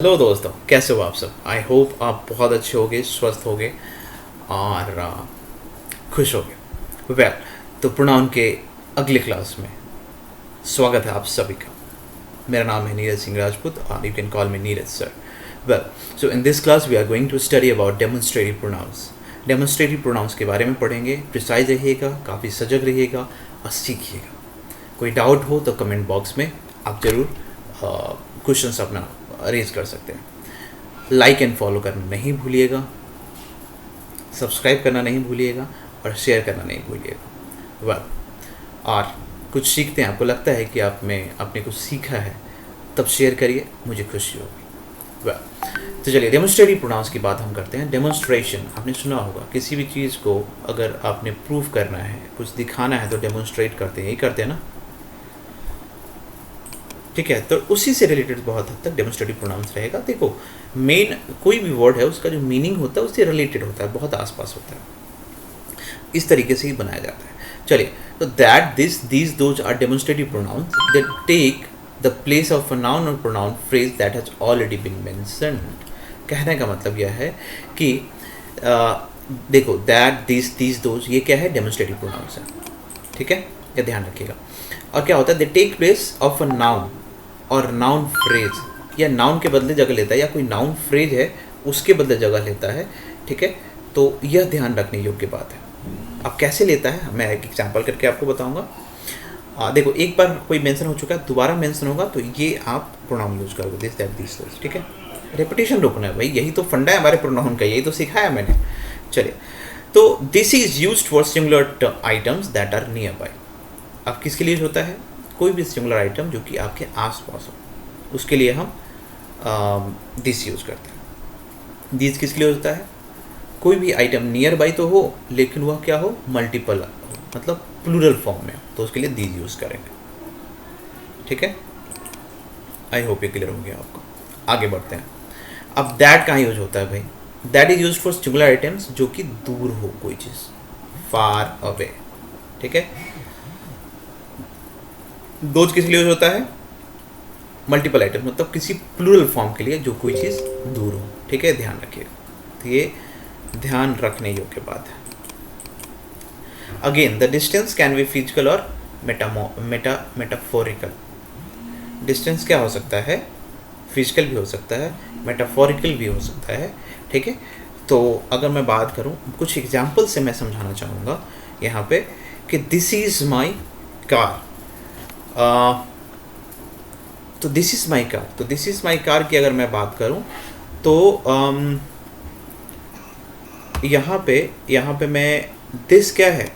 Hello दोस्तों, कैसे हो आप सब। आई होप आप बहुत अच्छे होगे, स्वस्थ होगे और खुश होगे। वेल, तो प्रोनाउन के अगले क्लास में स्वागत है आप सभी का। मेरा नाम है नीरज सिंह राजपूत और you can call me Neeraj sir. Well, so in this class we are going to study about demonstrative pronouns. Demonstrative pronouns के बारे में पढ़ेंगे। प्रिसाइज रहिएगा, काफ़ी सजग रहिएगा और सीखिएगा। कोई डाउट हो तो कमेंट बॉक्स में आप ज़रूर क्वेश्चंस अपना रेज कर सकते हैं। लाइक एंड फॉलो करना नहीं भूलिएगा, सब्सक्राइब करना नहीं भूलिएगा और शेयर करना नहीं भूलिएगा। वेल, और कुछ सीखते हैं, आपको लगता है कि आपने कुछ सीखा है, तब शेयर करिए, मुझे खुशी होगी। वेल, तो चलिए डेमोन्स्ट्रेटिव प्रोनाउंस की बात हम करते हैं। डेमोन्स्ट्रेशन आपने सुना होगा, किसी भी चीज़ को अगर आपने प्रूव करना है, कुछ दिखाना है तो डेमोन्स्ट्रेट करते हैं, यही करते हैं ना। ठीक है, तो उसी से रिलेटेड बहुत हद तक डेमोन्स्ट्रेटिव प्रोनाउंस रहेगा। देखो, मेन कोई भी वर्ड है उसका जो मीनिंग होता है उससे रिलेटेड होता है, बहुत आसपास होता है, इस तरीके से ही बनाया जाता है। चलिए, तो that these those are demonstrative pronouns that take the place of a noun और pronoun phrase that has already been mentioned. कहने का मतलब यह है कि देखो, दैट दीज दोज, ये क्या है, डेमोन्स्ट्रेटिव प्रोनाउंस है। ठीक है, ये ध्यान रखिएगा। और क्या होता है, they take place of a noun और नाउन फ्रेज, या नाउन के बदले जगह लेता है, या कोई नाउन फ्रेज है उसके बदले जगह लेता है। ठीक है, तो यह ध्यान रखने योग्य बात है। अब कैसे लेता है, मैं एक एग्जांपल करके आपको बताऊंगा। देखो, एक बार कोई मेंशन हो चुका है, दोबारा मेंशन होगा तो ये आप प्रोनाउन यूज करोगे, दिस दैट दिस। ठीक है, रेपिटेशन रोकना है भाई, यही तो फंडा है हमारे प्रोनाउन का, यही तो सिखाया मैंने। चलिए, तो this is used for singular items that are nearby. अब किसके लिए होता है, कोई भी सिंगुलर आइटम जो कि आपके आसपास हो, उसके लिए हम दिस यूज़ करते हैं। दिस किसके लिए होता है, कोई भी आइटम नियर बाई तो हो लेकिन वह क्या हो, मल्टीपल हो, मतलब प्लूरल फॉर्म में हो, तो उसके लिए दिस यूज़ करेंगे। ठीक है, आई होप ये क्लियर हो गया आपको। आगे बढ़ते हैं। अब दैट कहाँ यूज होता है भाई, that is use for singular items जो कि दूर हो कोई चीज़, फार अवे। ठीक है, दोज किस लिए यूज होता है, मल्टीपल आइटम, मतलब किसी प्लूरल फॉर्म के लिए जो कोई चीज़ दूर हो। ठीक है, ध्यान रखिएगा, तो ये ध्यान रखने योग्य बात है। Again, the distance can be physical और मेटाफोरिकल। डिस्टेंस क्या हो सकता है, फिजिकल भी हो सकता है, मेटाफोरिकल भी हो सकता है। ठीक है, तो अगर मैं बात करूं, कुछ एग्जाम्पल से मैं समझाना चाहूँगा यहाँ पे कि दिस इज़ माई कार। तो दिस इज़ माई कार, तो दिस इज़ माई कार की अगर मैं बात करूं तो यहाँ पे मैं, दिस क्या है,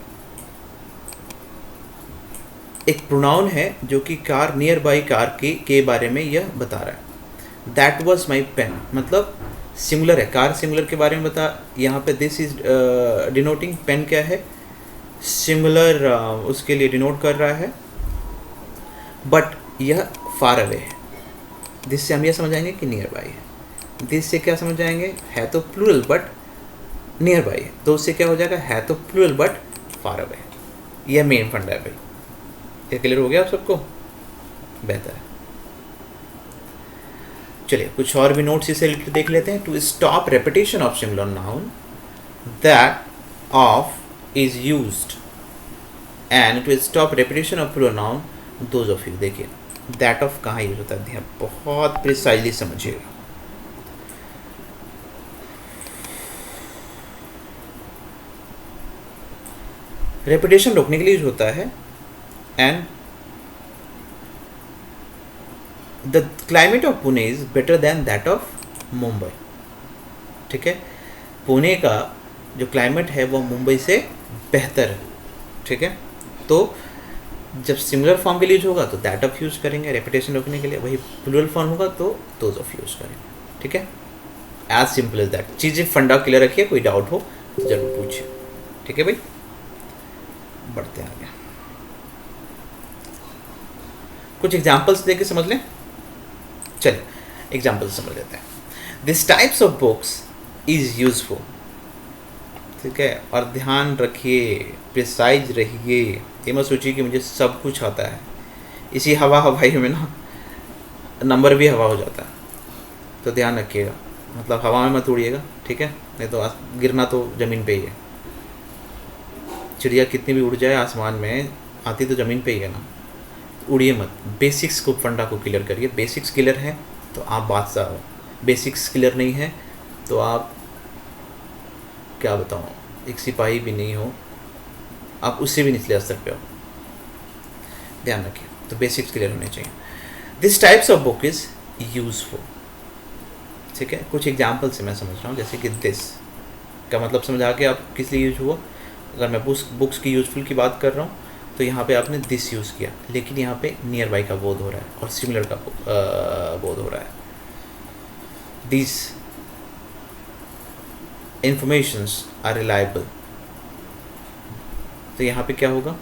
एक प्रोनाउन है जो कि कार, नियर बाई कार के बारे में यह बता रहा है। दैट वॉज माई पेन, मतलब सिंगुलर है, कार सिंगुलर के बारे में बता। यहाँ पे दिस इज डिनोटिंग, पेन क्या है, सिंगुलर उसके लिए डिनोट कर रहा है, बट यह फार अवे है। दिस से हम यह समझ आएंगे कि नियर बाई है। दिस से क्या समझ जाएंगे, है तो प्लूरल बट नियर बाई है, तो उससे क्या हो जाएगा, है तो प्लूरल बट फार अवे। यह मेन फंडा है भाई। ये क्लियर हो गया आप सबको, बेहतर है। चलिए, कुछ और भी नोट्स इससे रिलेटेड देख लेते हैं। To stop repetition of singular noun, that of is used, and to stop repetition of plural noun, those of you. देखिए, दैट ऑफ कहाँ यूज होता है, बहुत प्रिसाइजली समझिएगा। रेपिटेशन रोकने के लिए यूज होता है, and the climate of Pune is better than that of Mumbai. ठीक है, पुणे का जो क्लाइमेट है वो मुंबई से बेहतर है। ठीक है, तो जब सिंगुलर फॉर्म के लिए यूज होगा तो दैट ऑफ यूज करेंगे रेपिटेशन रोकने के लिए, वही प्लूरल फॉर्म होगा तो दोज ऑफ यूज करेंगे। ठीक है, एज सिंपल एज दैट। चीज़ें फंडा क्लियर रखिए, कोई डाउट हो तो जरूर पूछिए। ठीक है भाई, बढ़ते हैं आगे। कुछ एग्जाम्पल्स देके समझ लें। चलिए, एग्जाम्पल्स समझ लेते हैं। This types of books is useful. ठीक है, और ध्यान रखिए, प्रिसाइज रहिए, ये मत सोचिए कि मुझे सब कुछ आता है। इसी हवा हवाई में ना नंबर भी हवा हो जाता है। तो ध्यान रखिएगा, मतलब हवा में मत उड़िएगा, ठीक है, नहीं तो गिरना तो ज़मीन पे ही है। चिड़िया कितनी भी उड़ जाए आसमान में, आती तो ज़मीन पे ही है ना, उड़िए मत। बेसिक्स को, फंडा को क्लियर करिए। बेसिक्स क्लियर है तो आप बादशाह हो, बेसिक्स क्लियर नहीं है तो आप क्या बताऊँ, एक सिपाही भी नहीं हो, आप उससे भी निचले स्तर पे हो। ध्यान रखिए, तो बेसिक्स क्लियर होने चाहिए। This types of book is useful, ठीक है। कुछ एग्जाम्पल से मैं समझ रहा हूँ, जैसे कि दिस का मतलब समझ आ गया आप किस लिए यूज हुआ। अगर मैं बुक्स की यूजफुल की बात कर रहा हूँ तो यहाँ पे आपने दिस यूज़ किया, लेकिन यहाँ पे नियर बाई का बोध हो रहा है और सिमिलर का बोध हो रहा है। दिस इंफॉर्मेशंस आर रिलायबल, तो यहाँ पे क्या होगा,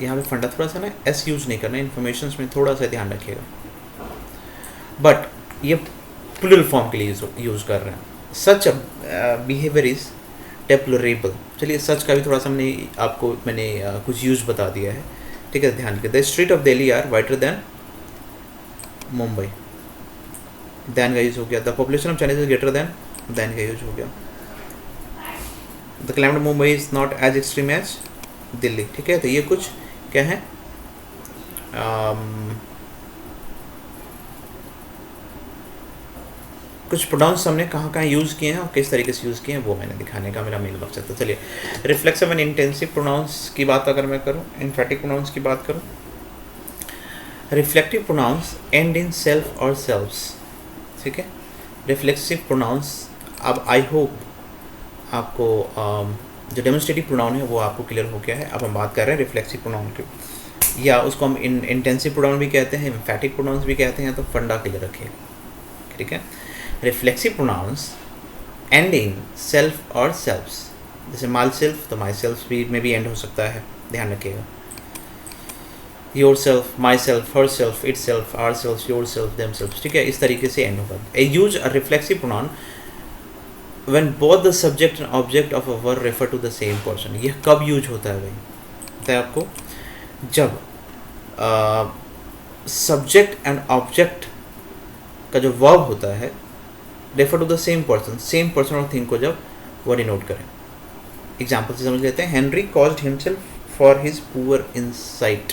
यहाँ पे फंडा थोड़ा सा ना एस यूज नहीं करना, इन्फॉर्मेशंस में थोड़ा सा ध्यान रखिएगा। बट ये प्लूरल फॉर्म के लिए यूज कर रहे हैं। सच बिहेवियर इज डेप्लोरेबल, चलिए सच का भी थोड़ा सा मैंने कुछ यूज बता दिया है, ठीक है, ध्यान रखिए। The street of Delhi are wider than Mumbai, than का यूज हो गया। The population of Chinese is greater than का यूज हो गया। The climate of Mumbai is not as extreme as Delhi, ठीक है। तो ये कुछ क्या है, कुछ प्रोनाउंस हमने कहाँ यूज़ किए हैं और किस तरीके से यूज़ किए हैं वो मैंने दिखाने का मेरा मेन मकसद था। चलिए, रिफ्लेक्सिव एंड इंटेंसिव प्रोनाउंस की बात अगर मैं करूँ, एम्फेटिक प्रोनाउंस की बात करूँ, reflective pronouns and in self और सेल्व्स, ठीक है। रिफ्लेक्सिव प्रोनाउंस, अब आई होप आपको जो डेमोन्स्ट्रेटिव प्रोनाउन है वो आपको क्लियर हो गया है। अब हम बात कर रहे हैं रिफ्लेक्सिव प्रोनाउन की, या उसको हम इंटेंसिव प्रोनाउन भी कहते हैं, एम्फेटिक प्रोनाउंस भी कहते हैं, तो फंडा क्लियर रखिएगा, ठीक है। Reflexive pronouns and in self और सेल्व्स, जैसे माई सेल्फ तो माई सेल्फ भी में भी एंड हो सकता है, ध्यान रखिएगा। Yourself, myself, herself, itself, ourself, yourself, themself, ठीक है, इस तरीके से एंड होगा। A use a reflexive pronoun when both the subject and object of a verb refer to the same person। यह कब use होता है भाई, पता है आपको, जब सब्जेक्ट एंड ऑब्जेक्ट का जो वर्ब होता है refer to the same person और थिंग को जब वो डिनोट करें। एग्जाम्पल से समझ लेते हैं। Henry caused himself for his poor insight,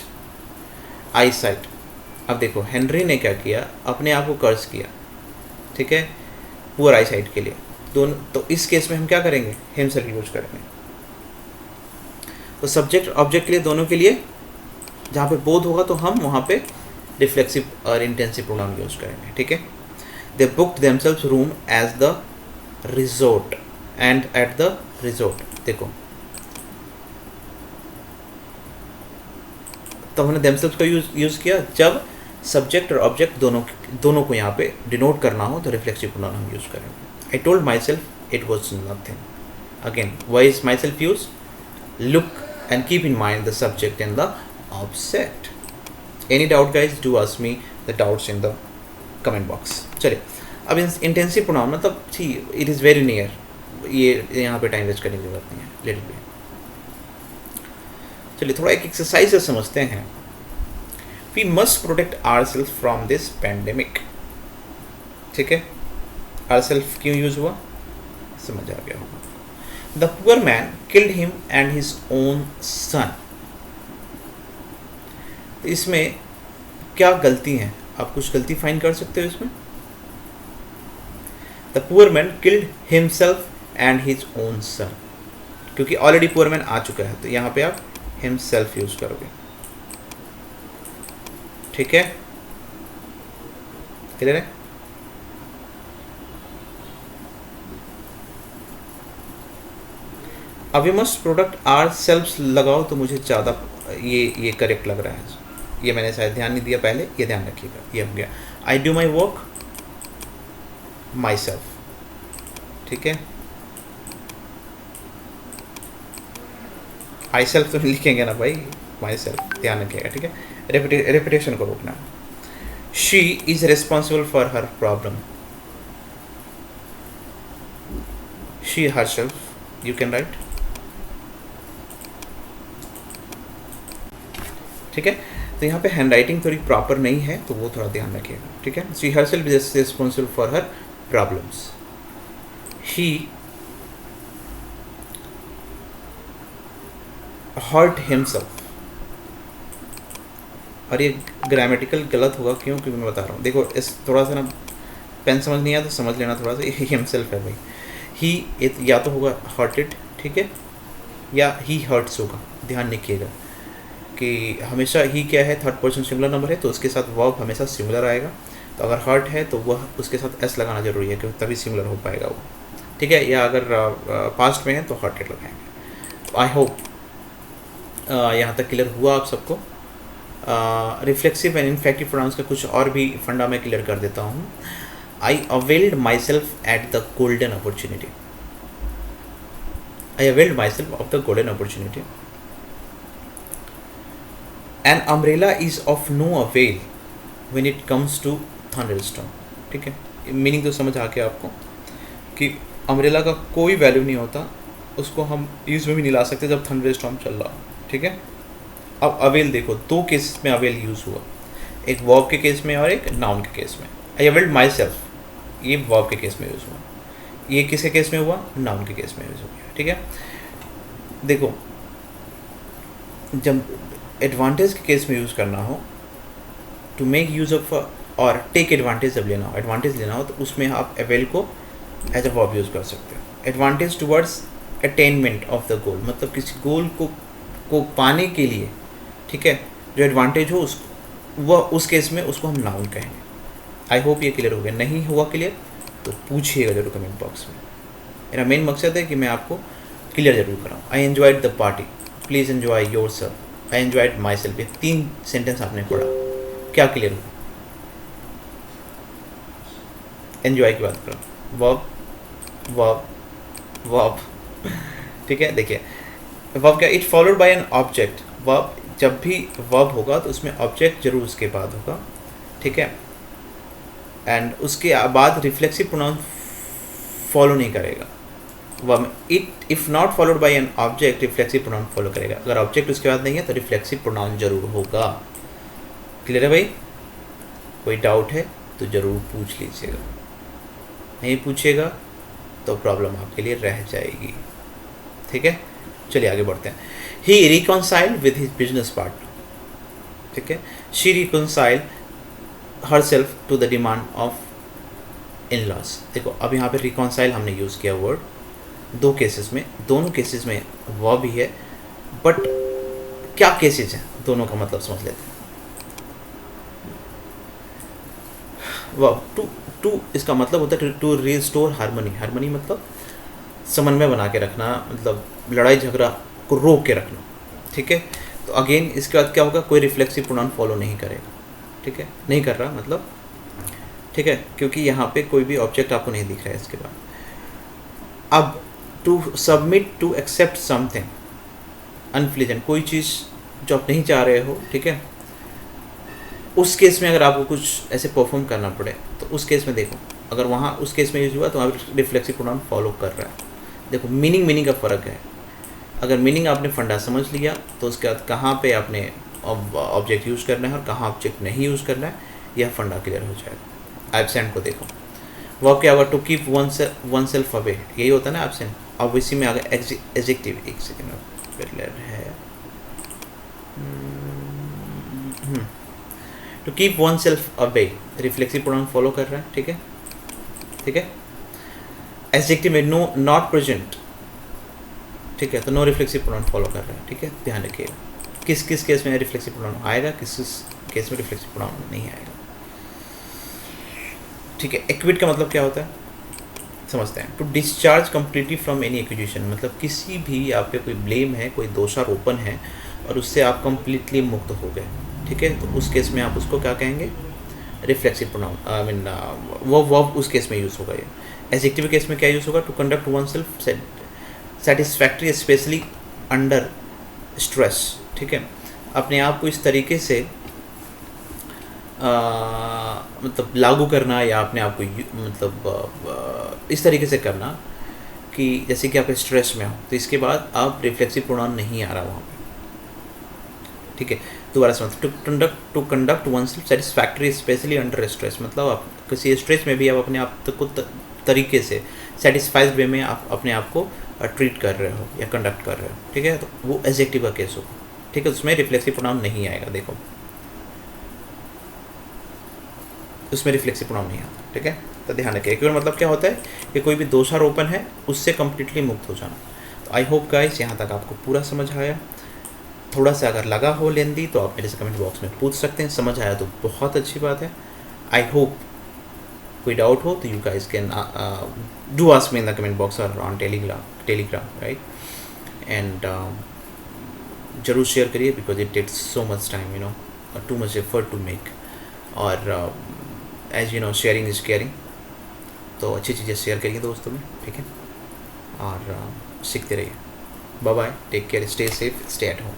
I site. अब देखो, हेनरी ने क्या किया, अपने आप को कर्ज किया, ठीक है, पुअर आई साइट के लिए। दोनों, तो इस केस में हम क्या करेंगे, हिमसेल्फ यूज करेंगे। तो सब्जेक्ट ऑब्जेक्ट के लिए, दोनों के लिए जहाँ पे बोध होगा तो हम वहाँ पे रिफ्लेक्सिव और इंटेंसिव प्रोनाउन यूज करेंगे, ठीक है। They booked themselves room as the resort and at the resort. देखो, तो हमने देमसेल्व्स का यूज किया जब सब्जेक्ट और ऑब्जेक्ट दोनों को यहाँ पे डिनोट करना हो, तो रिफ्लेक्सिव प्रोनाउन हम यूज करेंगे। I told myself it was nothing. Again, why is myself used? Look and keep in mind the subject and the object. Any doubt guys, do ask me the doubts in the comment box. चलिए, अब intensive pronoun मतलब it is very near, ये यहाँ पे time waste करने की जरूरत नहीं है, लेट इट बी। चलिए, थोड़ा एक एक्सरसाइज से समझते हैं। We must protect ourselves from this pandemic, ठीक है। ourself क्यों यूज हुआ समझ आ गया होगा। The poor man killed him and his own son. तो इसमें क्या गलती है, आप कुछ गलती फाइंड कर सकते हो इसमें। The poor man killed himself and his own son, क्योंकि ऑलरेडी पुअर मैन आ चुका है, तो यहाँ पे आप हिमसेल्फ यूज करोगे, ठीक है, क्लियर है। अब we must product our selves लगाओ तो मुझे ज़्यादा ये करेक्ट लग रहा है। ये मैंने शायद ध्यान नहीं दिया पहले, ये ध्यान रखिएगा। ये हो गया, I do my work my self, ठीक है। आई सेल्फ तो लिखेंगे ना भाई, माई सेल्फ, ध्यान रखिएगा, ठीक है। रेपिटेशन को रोकना। She is responsible for her problem, she her self, you can write, ठीक है। तो यहाँ पे हैंड राइटिंग थोड़ी प्रॉपर नहीं है, तो वो थोड़ा ध्यान रखिएगा, ठीक है। She herself is responsible for her problems. He hurt himself, और ये ग्रामेटिकल गलत होगा, क्यों? क्योंकि मैं बता रहा हूँ, देखो इस थोड़ा सा ना पेन समझ नहीं आया तो समझ लेना थोड़ा सा, हिमसेल्फ है भाई। ही या तो होगा हर्टेड, ठीक है, या ही हर्ट्स होगा। ध्यान रखिएगा कि हमेशा ही क्या है, थर्ड पर्सन सिंगुलर नंबर है, तो उसके साथ वर्ब हमेशा सिंगुलर आएगा। तो अगर हर्ट है तो वह उसके साथ एस लगाना जरूरी है, क्योंकि तभी सिंगुलर हो पाएगा वो, ठीक है। या अगर पास्ट में है तो हर्टेड लगाएंगे। आई होप यहाँ तक क्लियर हुआ आप सबको। रिफ्लेक्सिव एंड इनफेक्टिव प्रोनाउंस का कुछ और भी फंडा में क्लियर कर देता हूँ। I availed myself at the golden opportunity. I availed myself of the golden opportunity. An umbrella is of no avail when it comes to thunderstorm. ठीक है, मीनिंग तो समझ आ गया आपको कि अम्ब्रेला का कोई वैल्यू नहीं होता, उसको हम यूज में भी नहीं ला सकते जब थंडरस्टॉर्म चल रहा हो, ठीक है। अब अवेल देखो, दो केस में अवेल यूज़ हुआ, एक वर्ब के केस में और एक नाउन के केस में। आई अवेल्ड माई सेल्फ, ये वर्ब के केस में यूज़ हुआ, ये किसके केस में हुआ? नाउन के केस में यूज़ हो गया, ठीक है। देखो, जब एडवांटेज के केस में यूज़ करना हो, टू मेक यूज़ ऑफ और टेक एडवांटेज जब लेना हो, एडवांटेज लेना हो, तो उसमें आप अवेल को एज अ वर्ब यूज़ कर सकते हो। Advantage towards attainment of the goal, मतलब किसी गोल को पाने के लिए, ठीक है, जो एडवांटेज हो वह उस केस में उसको हम नाउन कहेंगे। आई होप ये क्लियर हो गया। नहीं हुआ क्लियर तो पूछिएगा जरूर कमेंट बॉक्स में। मेरा मेन मकसद है कि मैं आपको क्लियर जरूर कराऊँ। I enjoyed the party, please enjoy yourself, I enjoyed myself. ये 3 सेंटेंस आपने पढ़ा, क्या क्लियर हुआ? एन्जॉय की बात करो, वर्ब वर्ब वर्ब, ठीक है। देखिए वर्ब क्या, it followed by an object. Verb, जब भी वर्ब होगा तो उसमें ऑब्जेक्ट जरूर उसके बाद होगा, ठीक है। एंड उसके बाद रिफ्लेक्सिव प्रोनाउन फॉलो नहीं करेगा वर्ब में। It if not followed by an object, reflexive pronoun follow करेगा। अगर ऑब्जेक्ट उसके बाद नहीं है तो रिफ्लेक्सिव प्रोनाउन जरूर होगा। क्लियर है भाई? कोई डाउट है तो ज़रूर पूछ लीजिएगा, नहीं पूछेगा तो प्रॉब्लम आपके लिए रह जाएगी, ठीक है। चलिए आगे बढ़ते हैं। He reconciled with his business partner, ठीक है। She reconciled herself to the demand of in-laws। देखो अब यहाँ पे रिकॉन्साइल हमने यूज़ किया वर्ड, 2 केसेस में, दोनों केसेस में वर्ब भी है, बट क्या केसेस हैं दोनों का मतलब समझ लेते हैं। वर्ब टू इसका मतलब होता है टू रिस्टोर हार्मनी। हार्मनी मतलब समन्वय बना के रखना, मतलब लड़ाई झगड़ा को रोक के रखना, ठीक है। तो अगेन इसके बाद क्या होगा, कोई रिफ्लेक्सिव प्रोनाउन फॉलो नहीं करेगा, ठीक है, नहीं कर रहा मतलब, ठीक है, क्योंकि यहाँ पे कोई भी ऑब्जेक्ट आपको नहीं दिख रहा है इसके बाद। अब to submit to accept something unpleasant, कोई चीज़ जो आप नहीं चाह रहे हो, ठीक है, उस केस में अगर आपको कुछ ऐसे परफॉर्म करना पड़े तो उस केस में देखो, अगर वहाँ उस केस में यूज हुआ तो वहाँ रिफ्लेक्सिव प्रोनाउन फॉलो कर रहा है। देखो मीनिंग का फ़र्क है। अगर मीनिंग आपने फंडा समझ लिया तो उसके बाद कहाँ पे आपने ऑब्जेक्ट यूज़ करना है और कहाँ ऑब्जेक्ट नहीं यूज़ करना है, यह फंडा क्लियर हो जाएगा। एब्सेंट को देखो, वो क्या होगा, to keep oneself away, यही होता है ना एब्सेंट। अब इसी में आगे एडजेक्टिव, एक सेकेंड है, to keep oneself away, reflexive pronoun follow कर रहा है, ठीक है, ठीक है। एडजेक्टिव में नो नॉट प्रेजेंट, ठीक है, तो नो रिफ्लेक्सिव प्रोनाउन फॉलो कर रहा है, ठीक है, ध्यान रखिएगा। किस किस केस में रिफ्लेक्सिव प्रोनाउन आएगा, किस केस में रिफ्लेक्सिव प्रोनाउन नहीं आएगा, ठीक है। एक्विट का मतलब क्या होता है समझते हैं। To discharge completely from any accusation, मतलब किसी भी आप पे कोई ब्लेम है, कोई दोषारोपण है और उससे आप कंप्लीटली मुक्त हो गए, ठीक है, तो उस केस में आप उसको क्या कहेंगे, रिफ्लेक्सिव प्रोनाउन, आई मीन वो वर्ब उस केस में यूज़ होगा। ये एडजेक्टिव केस में क्या यूज़ होगा, to conduct oneself satisfactory especially under stress, ठीक है, अपने आप को इस तरीके से मतलब लागू करना या अपने आप को मतलब इस तरीके से करना कि जैसे कि आप स्ट्रेस में हो तो इसके बाद आप रिफ्लेक्सिव प्रोनाउन नहीं आ रहा वहाँ पे, ठीक है। दोबारा समझ, to conduct oneself satisfactory especially under stress, मतलब आप किसी स्ट्रेस में भी आप अपने आप को तरीके से सेटिस्फाइड वे में आप अपने आप को ट्रीट कर रहे हो या कंडक्ट कर रहे हो, ठीक है, तो वो एडजेक्टिव का केस होगा, ठीक है, उसमें रिफ्लेक्सिव प्रोनाउन नहीं आएगा, देखो उसमें रिफ्लेक्सिव प्रोनाउन नहीं आता, ठीक है, तो ध्यान रखिए। इक्विवल मतलब क्या होता है कि कोई भी दोषारोपण है उससे कम्प्लीटली मुक्त हो जाना। तो आई होप गाइस यहाँ तक आपको पूरा समझ आया। थोड़ा सा अगर लगा हो लेंदी तो आप मेरे से कमेंट बॉक्स में पूछ सकते हैं, समझ आया तो बहुत अच्छी बात है। आई होप कोई डाउट हो तो you guys can do ask me in the comment box और ऑन टेलीग्राम राइट, एंड जरूर शेयर करिए because it takes so much time, you know, too much effort to make, और as you know sharing is caring, तो अच्छी चीज़ें share करिए दोस्तों में, ठीक है, और सीखते रहिए। Bye bye, take care, stay safe, stay at home.